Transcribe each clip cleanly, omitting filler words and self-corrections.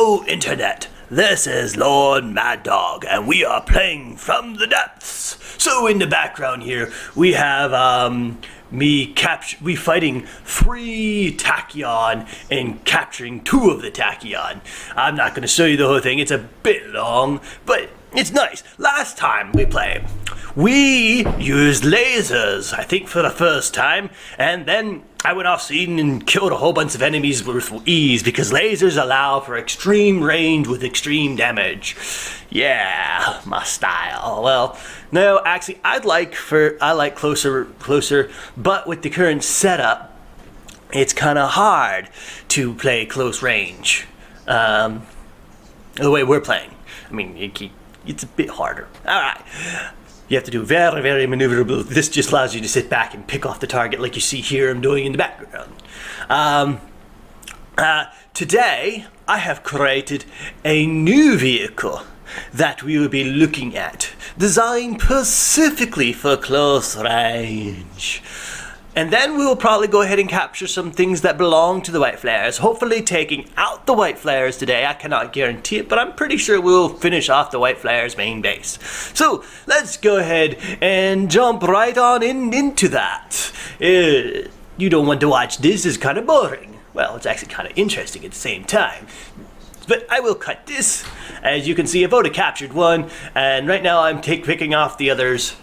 Hello, Internet. This is Lord Mad Dog, and we are playing From the Depths. So in the background here, we have me fighting 3 Tachyon and capturing 2 of the Tachyon. I'm not going to show you the whole thing. It's a bit long, but it's nice. Last time we played, we used lasers, I think for the first time, and then I went off scene and killed a whole bunch of enemies with ease because lasers allow for extreme range with extreme damage. Yeah, my style. Well, no, actually, I like closer, but with the current setup, it's kind of hard to play close range. The way we're playing. I mean, it's a bit harder. All right. You have to do very, very maneuverable. This just allows you to sit back and pick off the target like you see here I'm doing in the background. Today, I have created a new vehicle that we will be looking at, designed specifically for close range. And then we'll probably go ahead and capture some things that belong to the white flayers, hopefully taking out the white flayers today. I cannot guarantee it, but I'm pretty sure we'll finish off the white flayers main base. So let's go ahead and jump right on into that. You don't want to watch this, it's kind of boring. Well, it's actually kind of interesting at the same time. But I will cut this. As you can see, I've already captured one, and right now I'm picking off the others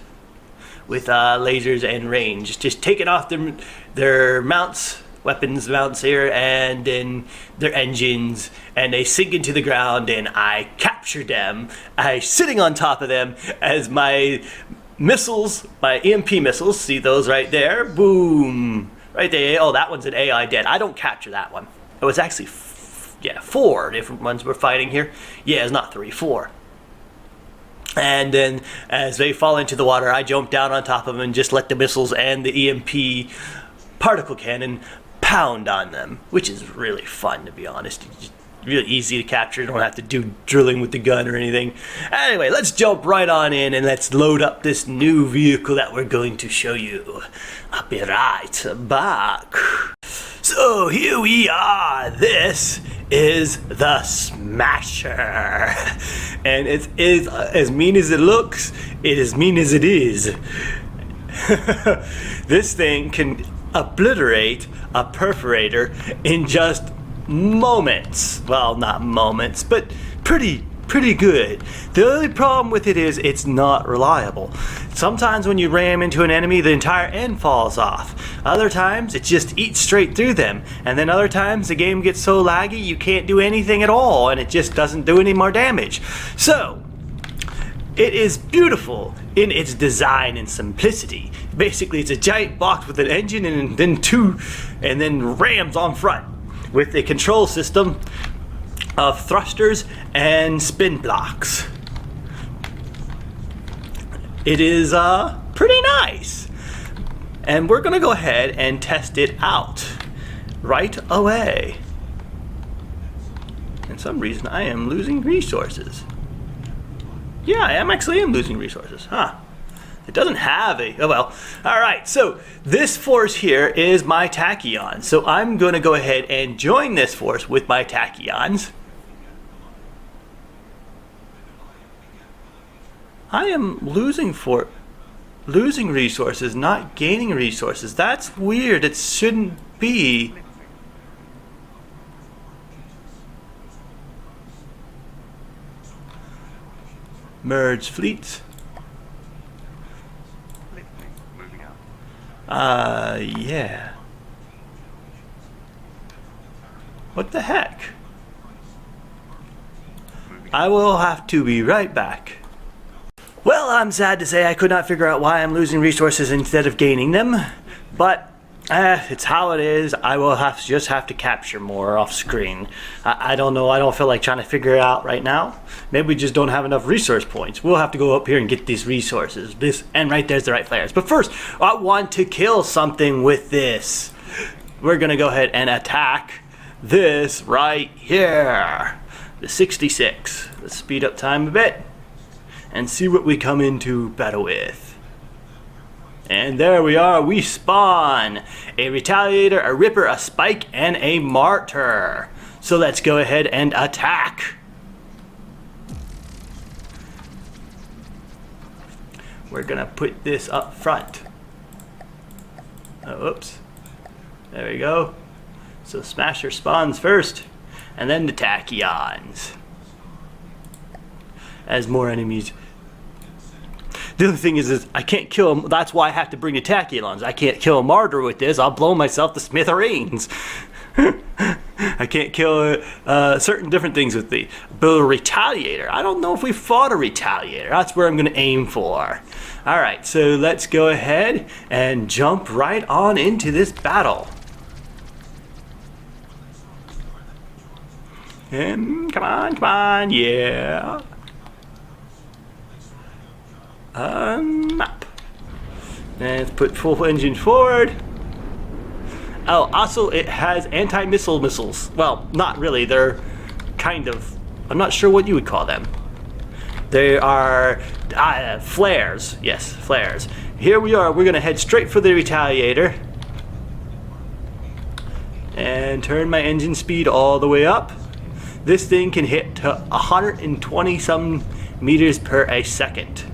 with lasers and range, just taking off their mounts, weapons mounts here, and then their engines, and they sink into the ground, and I capture them. I sitting on top of them as my missiles, my EMP missiles, see those right there, boom, right there. Oh, that one's an AI dead. I don't capture that one. It was actually 4 different ones we're fighting here. Yeah, it's not 3, 4. And then as they fall into the water, I jump down on top of them and just let the missiles and the EMP particle cannon pound on them, which is really fun, to be honest. It's just really easy to capture. You don't have to do drilling with the gun or anything. Anyway, let's jump right on in and let's load up this new vehicle that we're going to show you. I'll be right back. So here we are. This is the Smasher. And it is as mean as it looks, it is mean as it is. This thing can obliterate a perforator in just moments. Well, not moments, but pretty good. The only problem with it is it's not reliable. Sometimes when you ram into an enemy, the entire end falls off. Other times, it just eats straight through them. And then other times, the game gets so laggy, you can't do anything at all, and it just doesn't do any more damage. So, it is beautiful in its design and simplicity. Basically, it's a giant box with an engine and then rams on front with a control system of thrusters and spin blocks. It is pretty nice, and we're gonna go ahead and test it out right away. For some reason I am losing resources. Yeah, I am losing resources, huh? It doesn't have oh well. Alright, so this force here is my Tachyon. So I'm gonna go ahead and join this force with my Tachyons. I am losing resources, not gaining resources. That's weird. It shouldn't be. Merge fleets. Yeah. What the heck? I will have to be right back. Well, I'm sad to say I could not figure out why I'm losing resources instead of gaining them, but it's how it is. I will just have to capture more off screen. I don't know. I don't feel like trying to figure it out right now. Maybe we just don't have enough resource points. We'll have to go up here and get these resources. And right there's the right flayers. But first, I want to kill something with this. We're gonna go ahead and attack this right here, the 66. Let's speed up time a bit and see what we come into battle with. And there we are, we spawn a Retaliator, a Ripper, a Spike, and a Martyr. So let's go ahead and attack. We're gonna put this up front. Oh, oops. There we go. So Smasher spawns first, and then the Tachyons. As more enemies. The other thing is I can't kill him. That's why I have to bring the Tachyons. I can't kill a martyr with this. I'll blow myself to smithereens. I can't kill certain different things with the Retaliator. I don't know if we fought a Retaliator. That's where I'm going to aim for. Alright, so let's go ahead and jump right on into this battle. Come on, yeah. Up. Let's put full engine forward. Oh, also it has anti-missile missiles. Well, not really. They're kind of, I'm not sure what you would call them. They are flares. Yes, flares. Here we are. We're going to head straight for the Retaliator. And turn my engine speed all the way up. This thing can hit to 120 some meters per a second.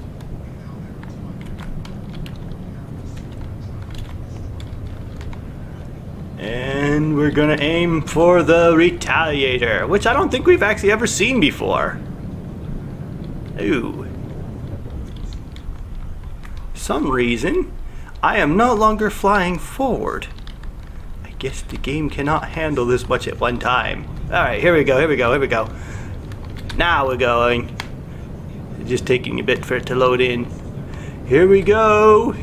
And we're gonna aim for the Retaliator, which I don't think we've actually ever seen before. Ooh. For some reason, I am no longer flying forward. I guess the game cannot handle this much at one time. Alright, here we go. Now we're going. It's just taking a bit for it to load in. Here we go.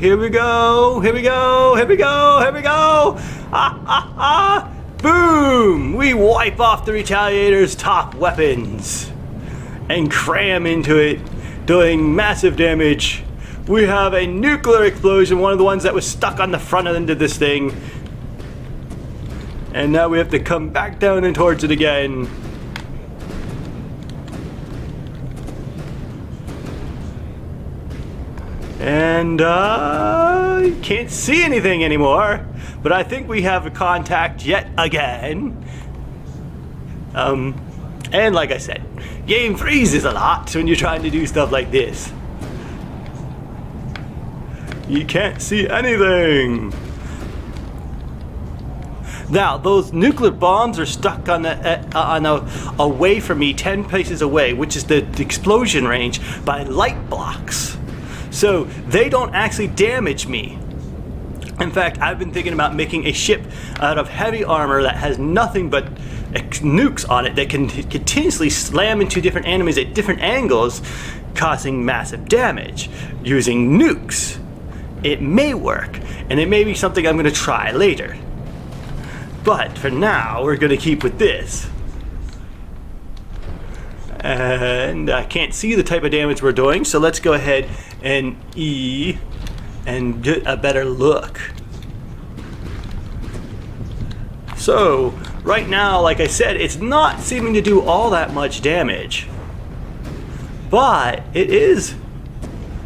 Boom! We wipe off the Retaliator's top weapons and cram into it, doing massive damage. We have a nuclear explosion, one of the ones that was stuck on the front end of this thing. And now we have to come back down and towards it again. And can't see anything anymore, but I think we have a contact yet again. And like I said, game freezes a lot when you're trying to do stuff like this. You can't see anything. Now, those nuclear bombs are stuck on away from me, 10 paces away, which is the explosion range, by light blocks. So they don't actually damage me. In fact, I've been thinking about making a ship out of heavy armor that has nothing but nukes on it that can continuously slam into different enemies at different angles, causing massive damage using nukes. It may work, and it may be something I'm going to try later. But for now, we're going to keep with this. And I can't see the type of damage we're doing, so let's go ahead and E and get a better look. So right now, like I said, it's not seeming to do all that much damage, but it is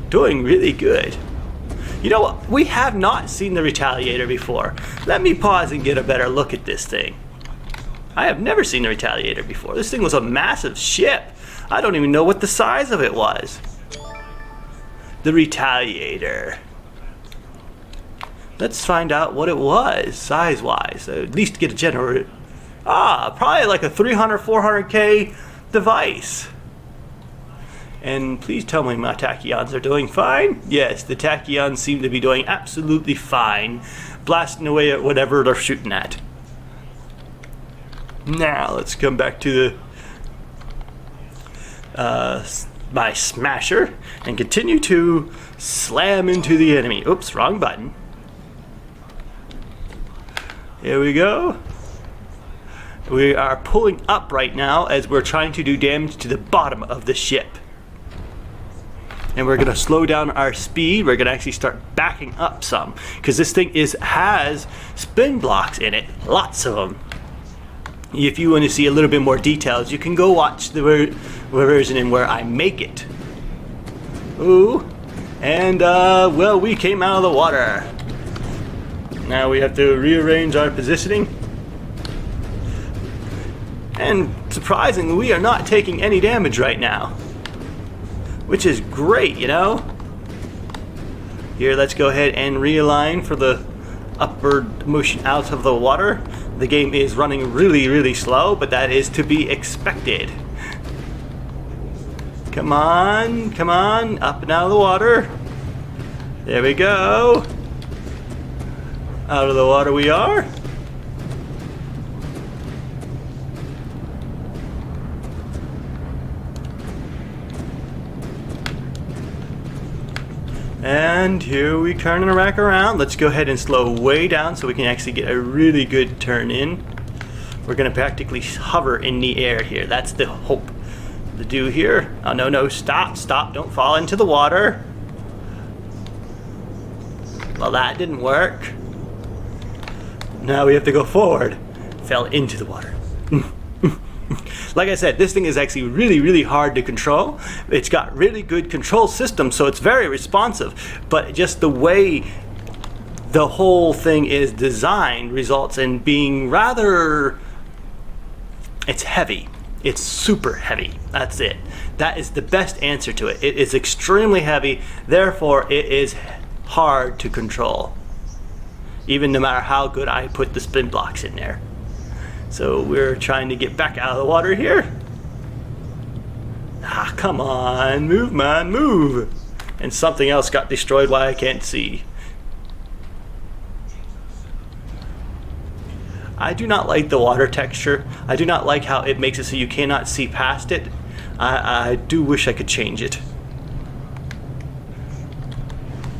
doing really good. You know what? We have not seen the Retaliator before. Let me pause and get a better look at this thing. I have never seen the Retaliator before. This thing was a massive ship. I don't even know what the size of it was. The Retaliator. Let's find out what it was, size-wise. At least get a general... probably like a 300, 400K device. And please tell me my Tachyons are doing fine. Yes, the Tachyons seem to be doing absolutely fine, blasting away at whatever they're shooting at. Now, let's come back to my Smasher and continue to slam into the enemy. Oops, wrong button. Here we go. We are pulling up right now as we're trying to do damage to the bottom of the ship. And we're going to slow down our speed. We're going to actually start backing up some, because this thing has spin blocks in it, lots of them. If you want to see a little bit more details, you can go watch the version in where I make it. Ooh, and well, we came out of the water. Now we have to rearrange our positioning. And surprisingly, we are not taking any damage right now. Which is great, you know? Here, let's go ahead and realign for the upward motion out of the water. The game is running really, really slow, but that is to be expected. Come on, up and out of the water. There we go. Out of the water we are. And here we turn and rack around. Let's go ahead and slow way down so we can actually get a really good turn in. We're gonna practically hover in the air here. That's the hope to do here. Oh, no, stop, don't fall into the water. Well, that didn't work. Now we have to go forward. Fell into the water. Like I said, this thing is actually really, really hard to control. It's got really good control systems, so it's very responsive. But just the way the whole thing is designed results in being rather... It's heavy. It's super heavy. That's it. That is the best answer to it. It is extremely heavy, therefore it is hard to control. Even no matter how good I put the spin blocks in there. So we're trying to get back out of the water here. Ah, come on, move, man, move. And something else got destroyed while I can't see. I do not like the water texture. I do not like how it makes it so you cannot see past it. I do wish I could change it.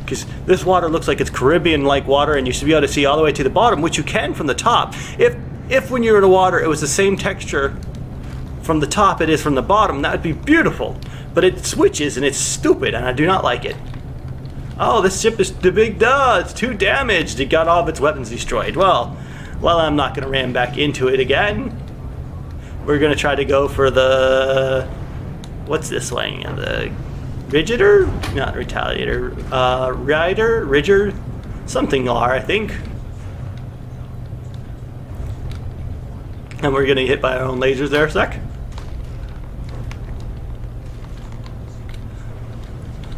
Because this water looks like it's Caribbean-like water and you should be able to see all the way to the bottom, which you can from the top. If when you're in the water it was the same texture from the top it is from the bottom, that would be beautiful. But it switches and it's stupid and I do not like it. Oh, this ship is the big duh. It's too damaged. It got all of its weapons destroyed. Well, I'm not going to ram back into it again. We're going to try to go for the... What's this thing? The Rigider? Not Retaliator. Ridger? Something R, I think. And we're getting hit by our own lasers there a sec.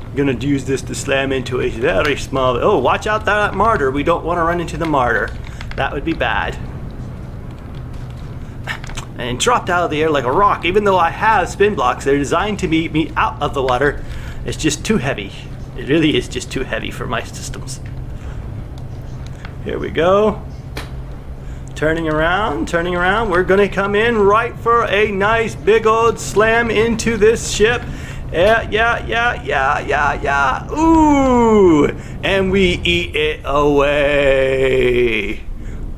I'm gonna use this to slam into a very small... Oh, watch out that martyr. We don't want to run into the martyr. That would be bad. And dropped out of the air like a rock. Even though I have spin blocks, they're designed to meet me out of the water. It's just too heavy. It really is just too heavy for my systems. Here we go. Turning around. We're gonna come in right for a nice big old slam into this ship. Yeah. Ooh! And we eat it away.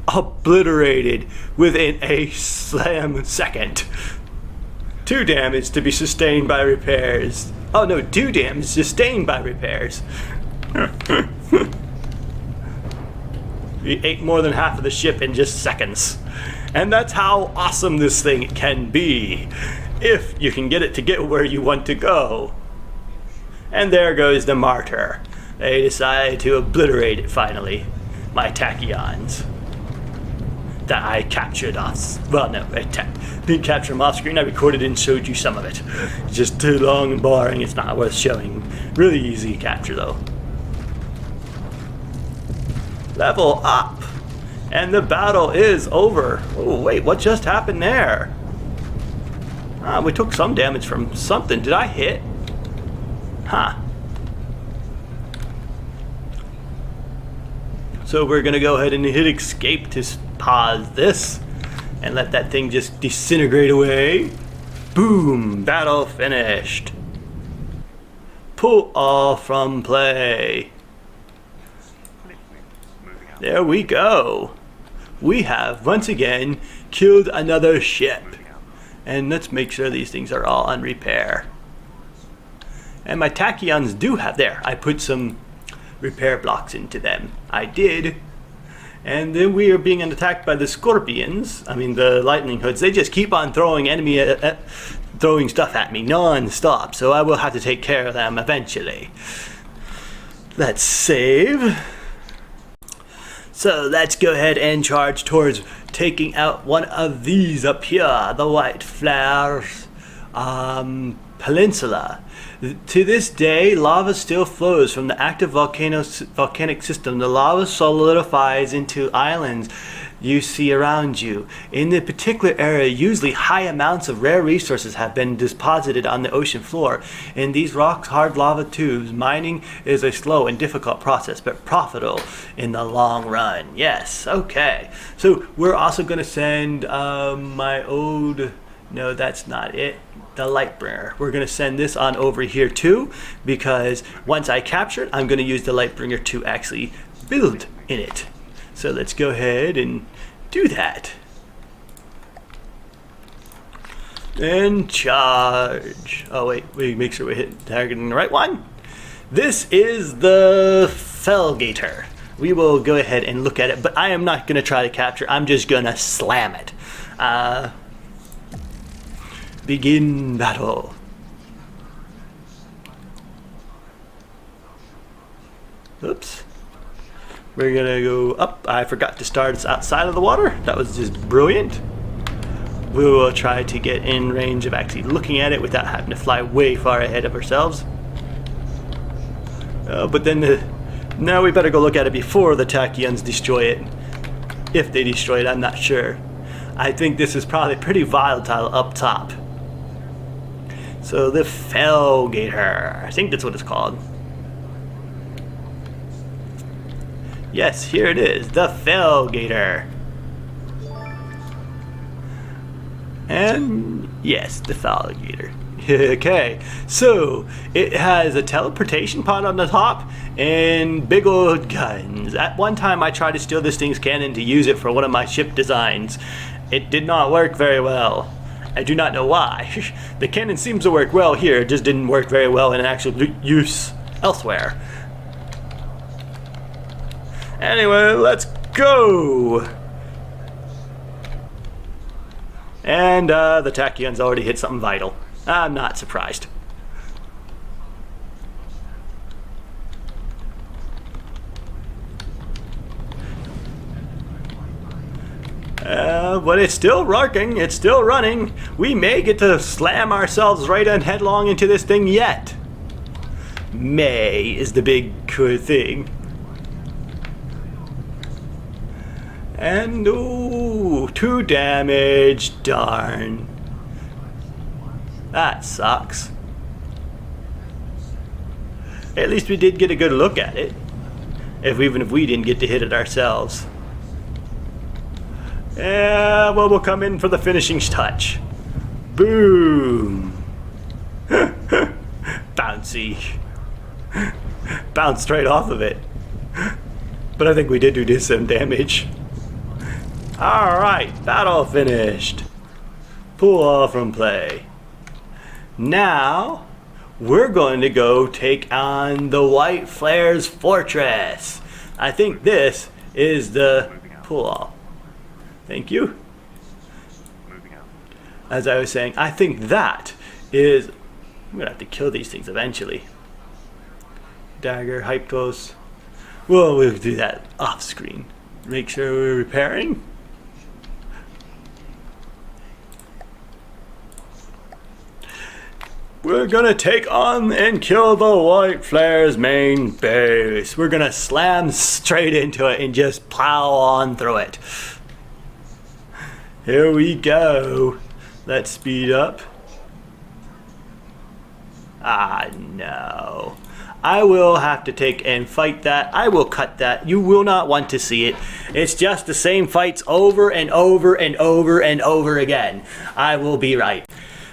Obliterated within a slam second. 2 damage to be sustained by repairs. Oh no, 2 damage sustained by repairs. We ate more than half of the ship in just seconds. And that's how awesome this thing can be, if you can get it to get where you want to go. And there goes the martyr. They decided to obliterate it finally. My tachyons. That I captured off. Well, no, I didn't capture them off screen. I recorded and showed you some of it. It's just too long and boring. It's not worth showing. Really easy to capture though. Level up. And the battle is over. Oh, wait, what just happened there? We took some damage from something. Did I hit? Huh. So we're gonna go ahead and hit escape to pause this and let that thing just disintegrate away. Boom, battle finished. Pull off from play. There we go. We have once again killed another ship. And let's make sure these things are all on repair. And my tachyons do have, there, I put some repair blocks into them. I did. And then we are being attacked by the scorpions. I mean the lightning hoods. They just keep on throwing throwing stuff at me non-stop. So I will have to take care of them eventually. Let's save. So let's go ahead and charge towards taking out one of these up here, the White Flares Peninsula. To this day, lava still flows from the active volcanic system. The lava solidifies into islands you see around you. In the particular area, usually high amounts of rare resources have been deposited on the ocean floor. In these rock-hard lava tubes, mining is a slow and difficult process, but profitable in the long run. Yes, okay. So we're also going to send my old... No, that's not it. The Lightbringer. We're going to send this on over here too, because once I capture it, I'm going to use the Lightbringer to actually build in it. So let's go ahead and do that. And charge. Oh wait, we make sure we hit targeting the right one. This is the Felgator. We will go ahead and look at it, but I am not going to try to capture. I'm just going to slam it. Begin battle. Oops. We're gonna go up. I forgot to start us outside of the water. That was just brilliant. We will try to get in range of actually looking at it without having to fly way far ahead of ourselves. But then now we better go look at it before the Tachyons destroy it. If they destroy it, I'm not sure. I think this is probably pretty volatile up top. So the Felgator, I think that's what it's called. Yes, here it is, the Felgator. And yes, the Felgator. Okay, so it has a teleportation pod on the top and big old guns. At one time I tried to steal this thing's cannon to use it for one of my ship designs. It did not work very well. I do not know why. The cannon seems to work well here, it just didn't work very well in actual use elsewhere. Anyway, let's go! And the Tachyons already hit something vital. I'm not surprised. But it's still working, it's still running. We may get to slam ourselves right and headlong into this thing yet. May is the big cool thing. And ooh, 2 damage, darn. That sucks. At least we did get a good look at it. Even if we didn't get to hit it ourselves. Yeah, well, we'll come in for the finishing touch. Boom. Bouncy. Bounced right off of it. But I think we did do some damage. Alright, battle finished. Pull off from play. Now, we're going to go take on the White Flares Fortress. I think this is the pull off. Thank you. As I was saying, I think that is... I'm going to have to kill these things eventually. Dagger, Hypos. Well, we'll do that off screen. Make sure we're repairing. We're gonna take on and kill the White Flares main base. We're gonna slam straight into it and just plow on through it. Here we go. Let's speed up. Ah, no. I will have to take and fight that. I will cut that. You will not want to see it. It's just the same fights over and over and over and over again. I will be right.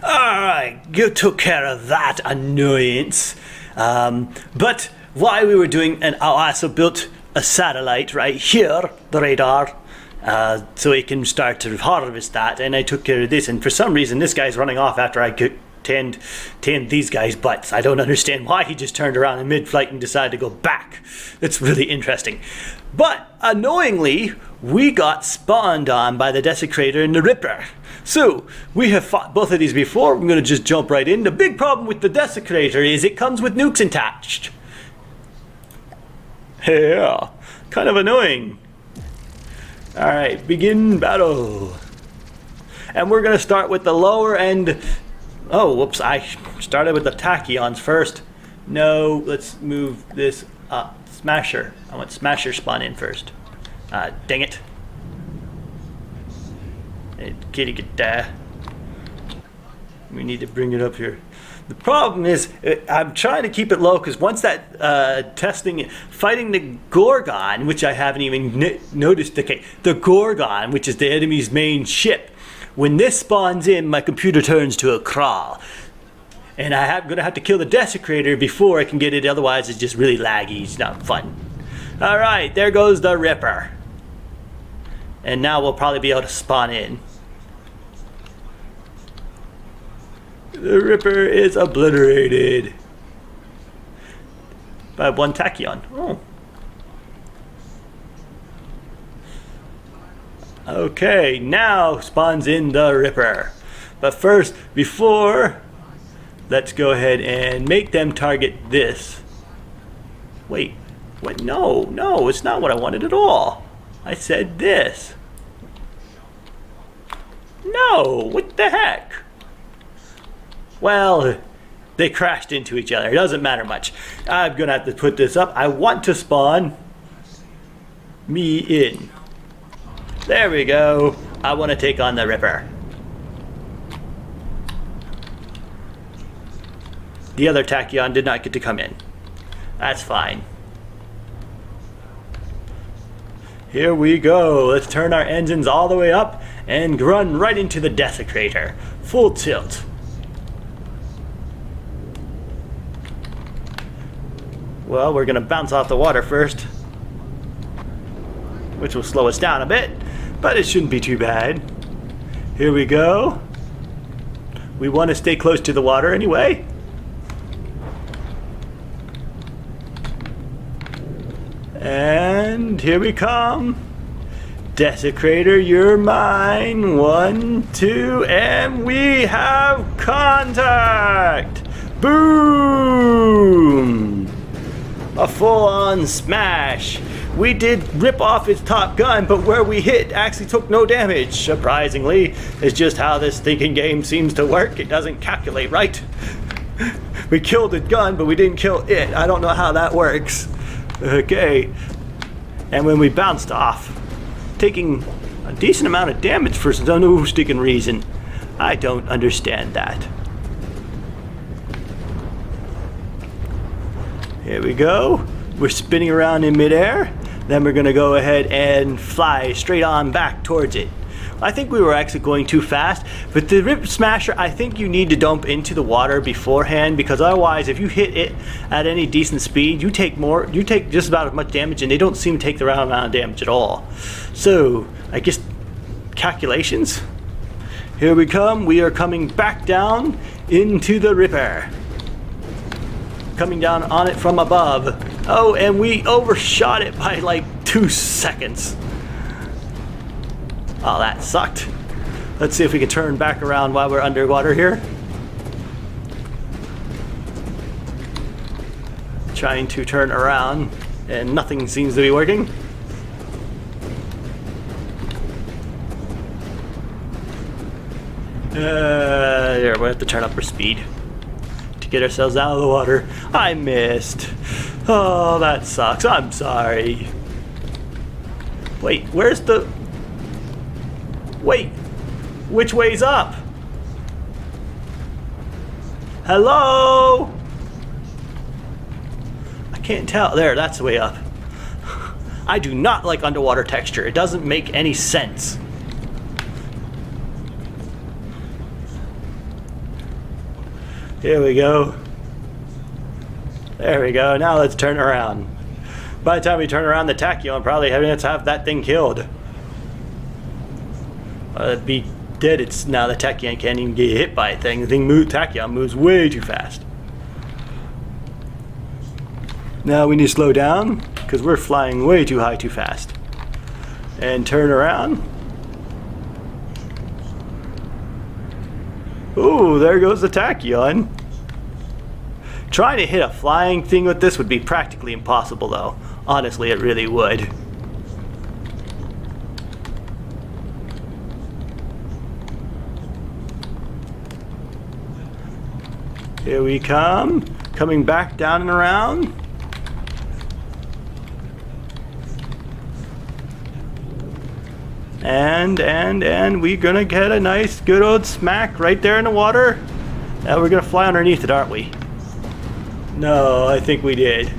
Alright, you took care of that annoyance. But while we were doing, and I also built a satellite right here, the radar, so it can start to harvest that, and I took care of this, and for some reason this guy's running off after I tanned these guys' butts. I don't understand why he just turned around in mid-flight and decided to go back. It's really interesting. But, annoyingly, we got spawned on by the Desecrator and the Ripper. So, we have fought both of these before. I'm going to just jump right in. The big problem with the Desecrator is it comes with nukes attached. Yeah, kind of annoying. Alright, begin battle. And we're going to start with the lower end. Oh, whoops, I started with the tachyons first. No, let's move this up. Smasher. I want Smasher spawn in first. Dang it. Kitty get there. We need to bring it up here. The problem is, I'm trying to keep it low because once that fighting the Gorgon, which I haven't even noticed, okay, the Gorgon, which is the enemy's main ship, when this spawns in, my computer turns to a crawl. And I'm going to have to kill the Desecrator before I can get it, otherwise it's just really laggy, it's not fun. Alright, there goes the Ripper. And now we'll probably be able to spawn in. The Ripper is obliterated by one tachyon. Oh. Okay, now spawns in the Ripper. But first, let's go ahead and make them target this. Wait, what? No, it's not what I wanted at all. I said this. No, what the heck? Well, they crashed into each other. It doesn't matter much. I'm gonna have to put this up. I want to spawn me in. There we go. I want to take on the Ripper. The other tachyon did not get to come in. That's fine. Here we go. Let's turn our engines all the way up and run right into the Desecrator. Full tilt. Well, we're going to bounce off the water first, which will slow us down a bit, but it shouldn't be too bad. Here we go. We want to stay close to the water anyway. And here we come. Desecrator, you're mine. 1, 2, and we have contact. Boom! A full-on smash. We did rip off its top gun, but where we hit actually took no damage. Surprisingly, it's just how this thinking game seems to work. It doesn't calculate right. We killed the gun, but we didn't kill it. I don't know how that works. Okay. And when we bounced off, taking a decent amount of damage for no sticking reason. I don't understand that. Here we go. We're spinning around in midair. Then we're going to go ahead and fly straight on back towards it. I think we were actually going too fast, but the Rip Smasher, I think you need to dump into the water beforehand, because otherwise if you hit it at any decent speed, you take just about as much damage, and they don't seem to take the right amount of damage at all. So, I guess calculations. Here we come. We are coming back down into the Ripper. Coming down on it from above. Oh, and we overshot it by like 2 seconds. Oh, that sucked. Let's see if we can turn back around while we're underwater here. Trying to turn around, and nothing seems to be working. There, we have to turn up our speed to get ourselves out of the water. I missed. Oh, that sucks. I'm sorry. Wait, where's the... Wait, which way's up? Hello? I can't tell. There, that's the way up. I do not like underwater texture. It doesn't make any sense. Here we go. There we go. Now let's turn around. By the time we turn around, the tachyon probably has to have that thing killed. It'd be dead. It's now the tachyon can't even get hit by a thing. The tachyon moves way too fast. Now we need to slow down because we're flying way too high too fast. And turn around. Ooh, there goes the tachyon. Trying to hit a flying thing with this would be practically impossible though. Honestly, it really would. Here we come. Coming back down and around. And we're gonna get a nice good old smack right there in the water. Now we're gonna fly underneath it, aren't we? No, I think we did.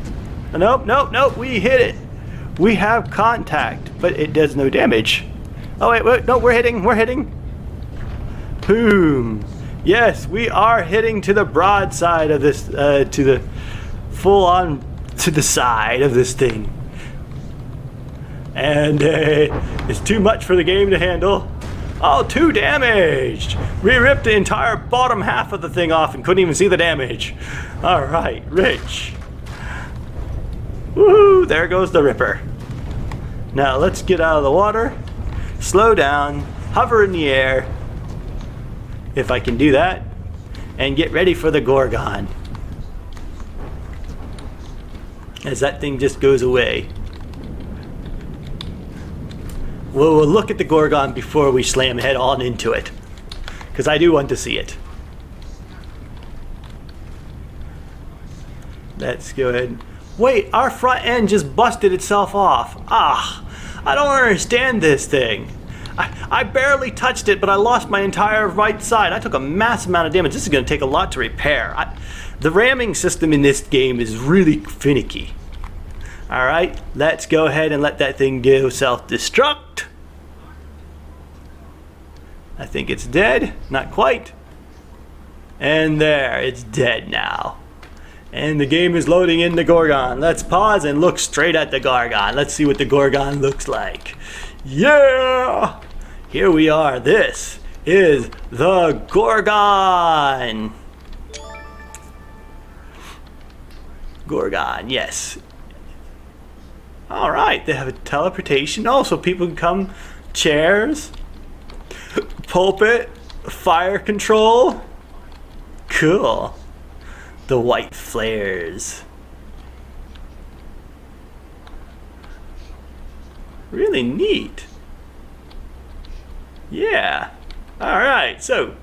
Nope, we hit it. We have contact, but it does no damage. Oh wait, no, we're hitting. Boom. Yes, we are hitting to the broadside of this, to the full on, to the side of this thing. And it's too much for the game to handle. Oh, 2 damaged. We ripped the entire bottom half of the thing off and couldn't even see the damage. All right, Rich. Woohoo, there goes the ripper. Now let's get out of the water, slow down, hover in the air, if I can do that, and get ready for the Gorgon. As that thing just goes away. We'll look at the Gorgon before we slam head on into it, because I do want to see it. Let's go ahead. Wait, our front end just busted itself off. I don't understand this thing. I barely touched it, but I lost my entire right side. I took a massive amount of damage. This is going to take a lot to repair. The ramming system in this game is really finicky. Alright, let's go ahead and let that thing go self-destruct. I think it's dead. Not quite. And there, it's dead now. And the game is loading in the Gorgon. Let's pause and look straight at the Gorgon. Let's see what the Gorgon looks like. Yeah! Here we are. This is the Gorgon. Gorgon, yes. Alright, they have a teleportation. Also, people can come. Chairs. Pulpit. Fire control. Cool. The white flares. Really neat. Yeah. Alright, so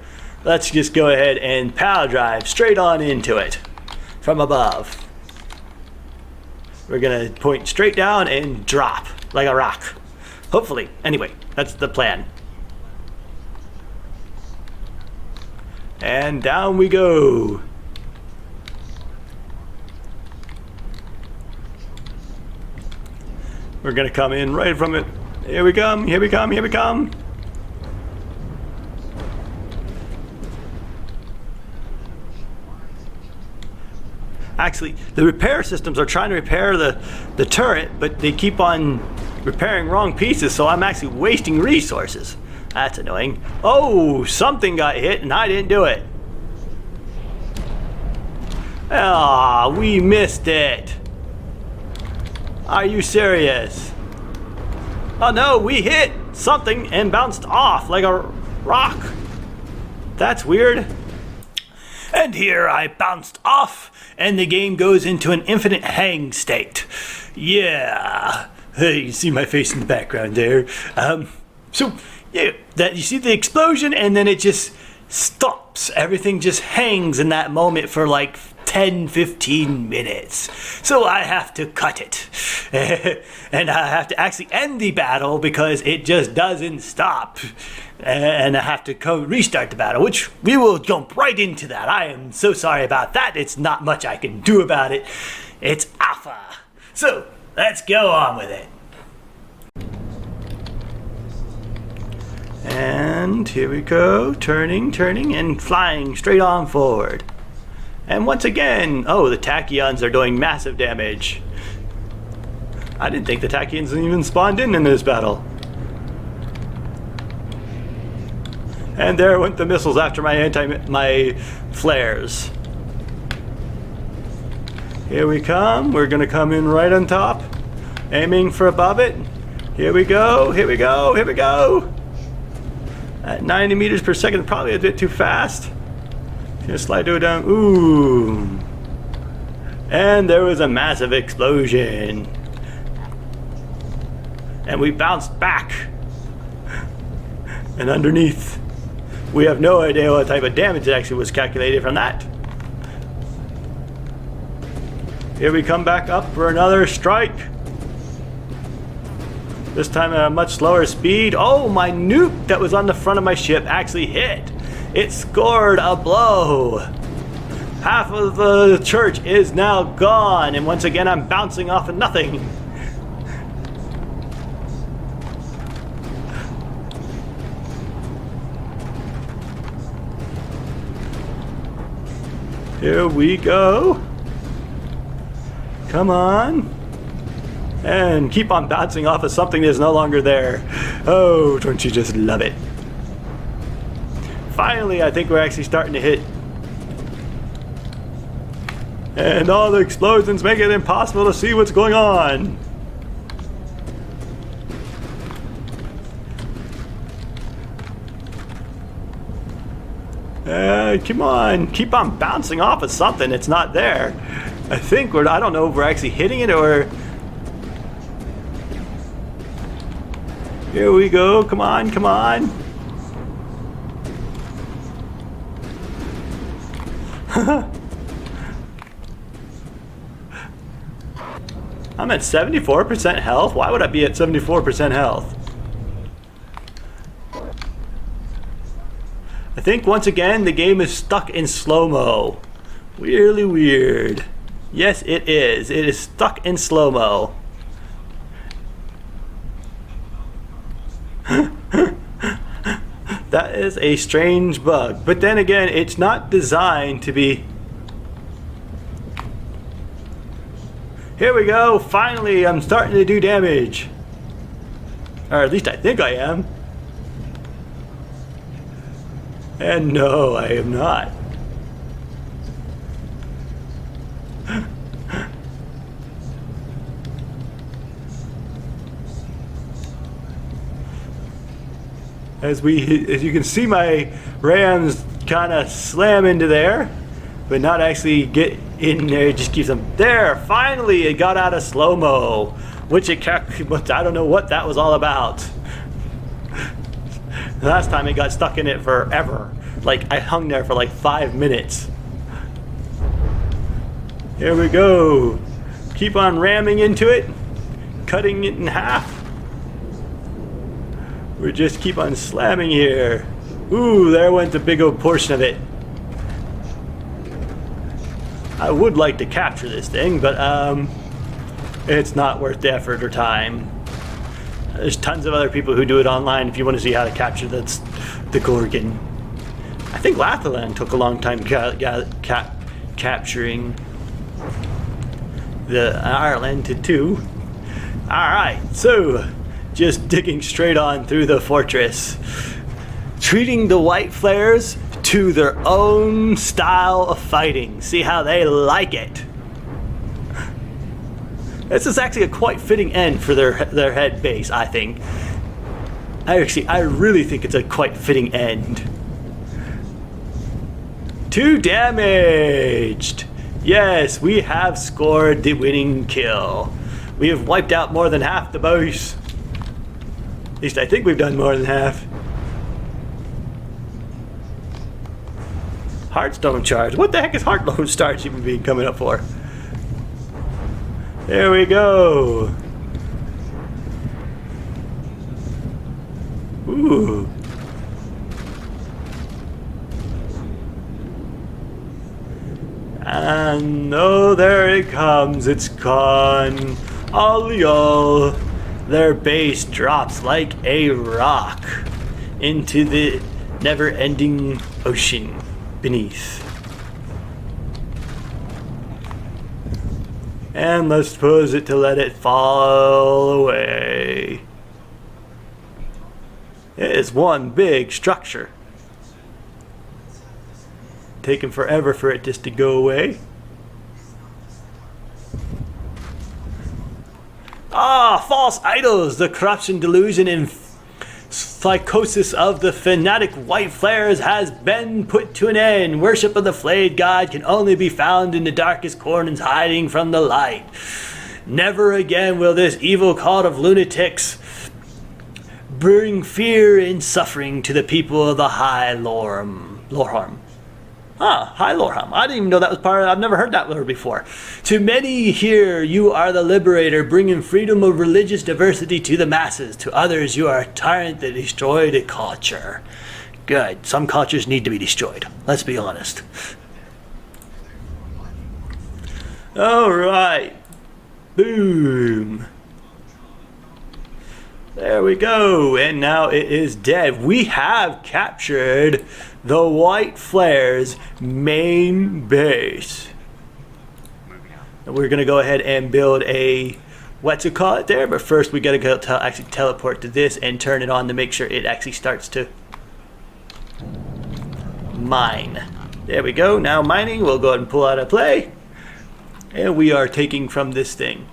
let's just go ahead and power drive straight on into it from above. We're gonna point straight down and drop like a rock. Hopefully. Anyway, that's the plan. And down we go. We're gonna come in right from it. Here we come, here we come, here we come. Actually, the repair systems are trying to repair the turret, but they keep on repairing wrong pieces, so I'm actually wasting resources. That's annoying. Oh, something got hit and I didn't do it. Ah, we missed it. Are you serious? Oh no, we hit something and bounced off like a rock. That's weird. And here I bounced off and the game goes into an infinite hang state. Yeah. Hey, you see my face in the background there. So yeah, that you see the explosion and then it just stops. Everything just hangs in that moment for like 10-15 minutes. So I have to cut it. And I have to actually end the battle because it just doesn't stop. And I have to restart the battle, which we will jump right into that. I am so sorry about that. It's not much I can do about it. It's alpha. So let's go on with it. And here we go, turning, and flying straight on forward. And once again, oh, the tachyons are doing massive damage. I didn't think the tachyons even spawned in this battle. And there went the missiles after my flares. Here we come. We're gonna come in right on top, aiming for above it. Here we go. Here we go. Here we go. At 90 meters per second, probably a bit too fast. Gonna slide it down. Ooh. And there was a massive explosion. And we bounced back. And underneath, we have no idea what type of damage actually was calculated from that. Here we come back up for another strike. This time at a much slower speed. Oh, my nuke that was on the front of my ship actually hit. It scored a blow. Half of the church is now gone, and once again I'm bouncing off of nothing. Here we go. Come on. And keep on bouncing off of something that's no longer there. Oh, don't you just love it? Finally, I think we're actually starting to hit. And all the explosions make it impossible to see what's going on. Come on, keep on bouncing off of something that's not there. I think I don't know if we're actually hitting it or... Here we go, come on, come on. I'm at 74% health? Why would I be at 74% health? I think once again the game is stuck in slow-mo. Really weird. Yes, it is. It is stuck in slow-mo. That is a strange bug. But then again, it's not designed to be... Here we go. Finally, I'm starting to do damage. Or at least I think I am. And no, I am not. As you can see, my rams kind of slam into there, but not actually get in there. It just keeps them there. Finally, it got out of slow-mo, which I don't know what that was all about. Last time it got stuck in it forever. Like I hung there for like 5 minutes. Here we go. Keep on ramming into it, cutting it in half. We just keep on slamming here. Ooh, there went a big old portion of it. I would like to capture this thing, but it's not worth the effort or time. There's tons of other people who do it online if you want to see how to capture the Gorgon. I think Lathalan took a long time capturing the Ireland too. Alright, so just digging straight on through the fortress, treating the white flares to their own style of fighting. See how they like it. This is actually a quite fitting end for their head base, I think. I really think it's a quite fitting end. 2 damaged. Yes, we have scored the winning kill. We have wiped out more than half the base. At least I think we've done more than half. Heartstone charge. What the heck is Heartstone charge even being coming up for? There we go. Ooh. And oh, there it comes. It's gone. All. Their base drops like a rock into the never-ending ocean beneath. And let's pause it to let it fall away. It is one big structure. Taking forever for it just to go away. False idols! The corruption, delusion, and psychosis of the fanatic white flares has been put to an end. Worship of the flayed god can only be found in the darkest corners, hiding from the light. Never again will this evil cult of lunatics bring fear and suffering to the people of the High Lorem. Hi Lorham. I didn't even know that was part of I've never heard that word before. To many here, you are the liberator, bringing freedom of religious diversity to the masses. To others, you are a tyrant that destroyed a culture. Good. Some cultures need to be destroyed. Let's be honest. Alright. Boom. There we go. And now it is dead. We have captured the White Flayer's main base. And we're going to go ahead and build a, what's it call it there? But first we got to go actually teleport to this and turn it on to make sure it actually starts to mine. There we go. Now mining. We'll go ahead and pull out a play. And we are taking from this thing.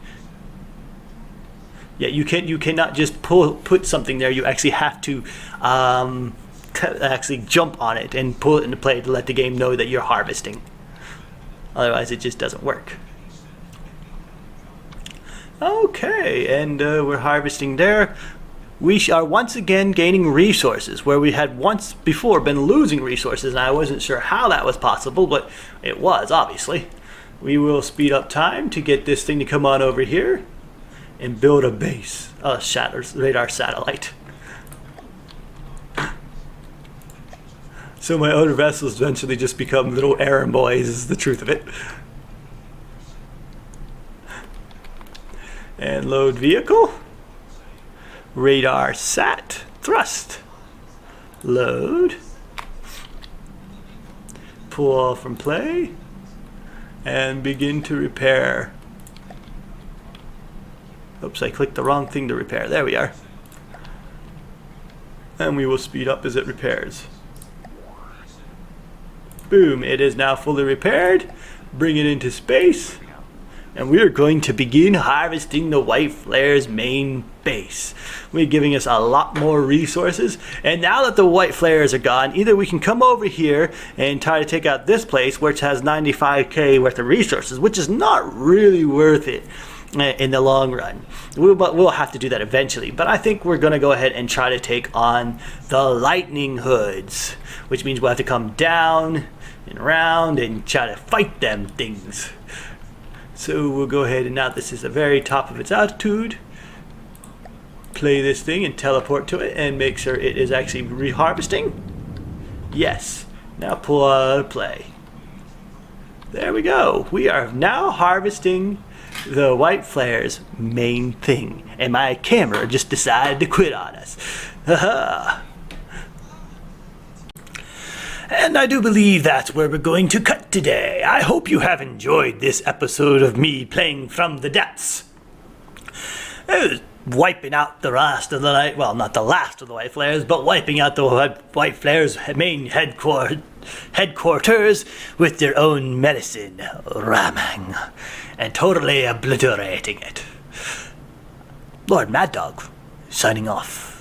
Yeah, you cannot just put something there. You actually have to actually jump on it and pull it into play to let the game know that you're harvesting. Otherwise, it just doesn't work. Okay, and we're harvesting there. We are once again gaining resources where we had once before been losing resources, and I wasn't sure how that was possible, but it was, obviously. We will speed up time to get this thing to come on over here and build a base, a radar satellite. So my other vessels eventually just become little errand boys, is the truth of it. And load vehicle. Radar sat. Thrust. Load. Pull off from play. And begin to repair. Oops, I clicked the wrong thing to repair. There we are. And we will speed up as it repairs. Boom, it is now fully repaired. Bring it into space. And we are going to begin harvesting the White Flayer's main base. We're giving us a lot more resources. And now that the White Flayers are gone, either we can come over here and try to take out this place, which has 95k worth of resources, which is not really worth it in the long run. We'll have to do that eventually. But I think we're going to go ahead and try to take on the lightning hoods, which means we'll have to come down and around and try to fight them things. So we'll go ahead and now this is the very top of its altitude. Play this thing and teleport to it and make sure it is actually reharvesting. Yes. Now pull out of play. There we go. We are now harvesting the White Flayer's main thing. And my camera just decided to quit on us. Haha. And I do believe that's where we're going to cut today. I hope you have enjoyed this episode of me playing from the depths. It was wiping out the last of the night, well, not the last of the White Flayers, but wiping out the White Flayers' main headquarters with their own medicine, ramming, and totally obliterating it. Lord Mad Dog, signing off.